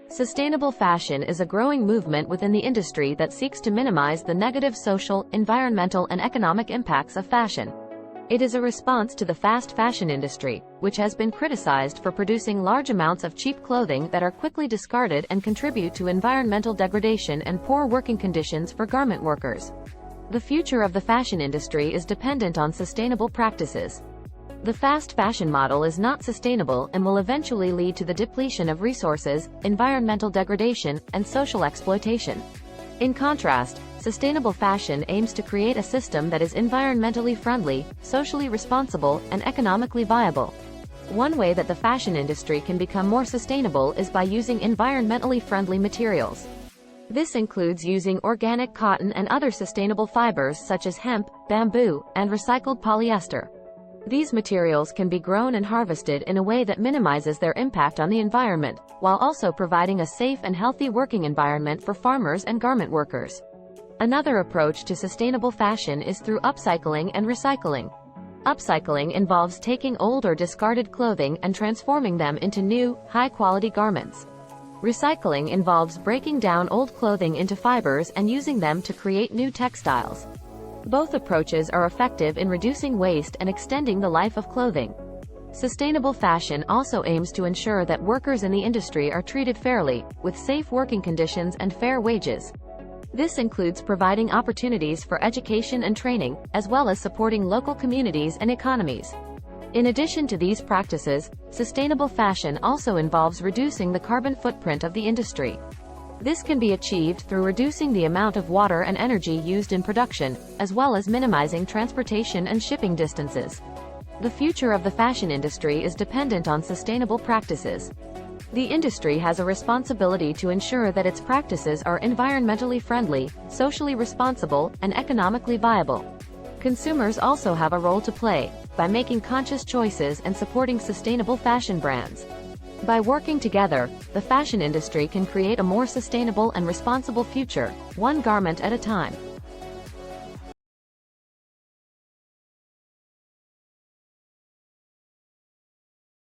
Sustainable fashion is a growing movement within the industry that seeks to minimize the negative social, environmental, and economic impacts of fashion. It is a response to the fast fashion industry, which has been criticized for producing large amounts of cheap clothing that are quickly discarded and contribute to environmental degradation and poor working conditions for garment workers. The future of the fashion industry is dependent on sustainable practices. The fast fashion model is not sustainable and will eventually lead to the depletion of resources, environmental degradation, and social exploitation. In contrast, sustainable fashion aims to create a system that is environmentally friendly, socially responsible, and economically viable. One way that the fashion industry can become more sustainable is by using environmentally friendly materials. This includes using organic cotton and other sustainable fibers such as hemp, bamboo, and recycled polyester. These materials can be grown and harvested in a way that minimizes their impact on the environment, while also providing a safe and healthy working environment for farmers and garment workers. Another approach to sustainable fashion is through upcycling and recycling. Upcycling involves taking old or discarded clothing and transforming them into new, high-quality garments. Recycling involves breaking down old clothing into fibers and using them to create new textiles. Both approaches are effective in reducing waste and extending the life of clothing. Sustainable fashion also aims to ensure that workers in the industry are treated fairly, with safe working conditions and fair wages. This includes providing opportunities for education and training, as well as supporting local communities and economies. In addition to these practices, sustainable fashion also involves reducing the carbon footprint of the industry. This can be achieved through reducing the amount of water and energy used in production, as well as minimizing transportation and shipping distances. The future of the fashion industry is dependent on sustainable practices. The industry has a responsibility to ensure that its practices are environmentally friendly, socially responsible, and economically viable. Consumers also have a role to play, by making conscious choices and supporting sustainable fashion brands. By working together, the fashion industry can create a more sustainable and responsible future, one garment at a time.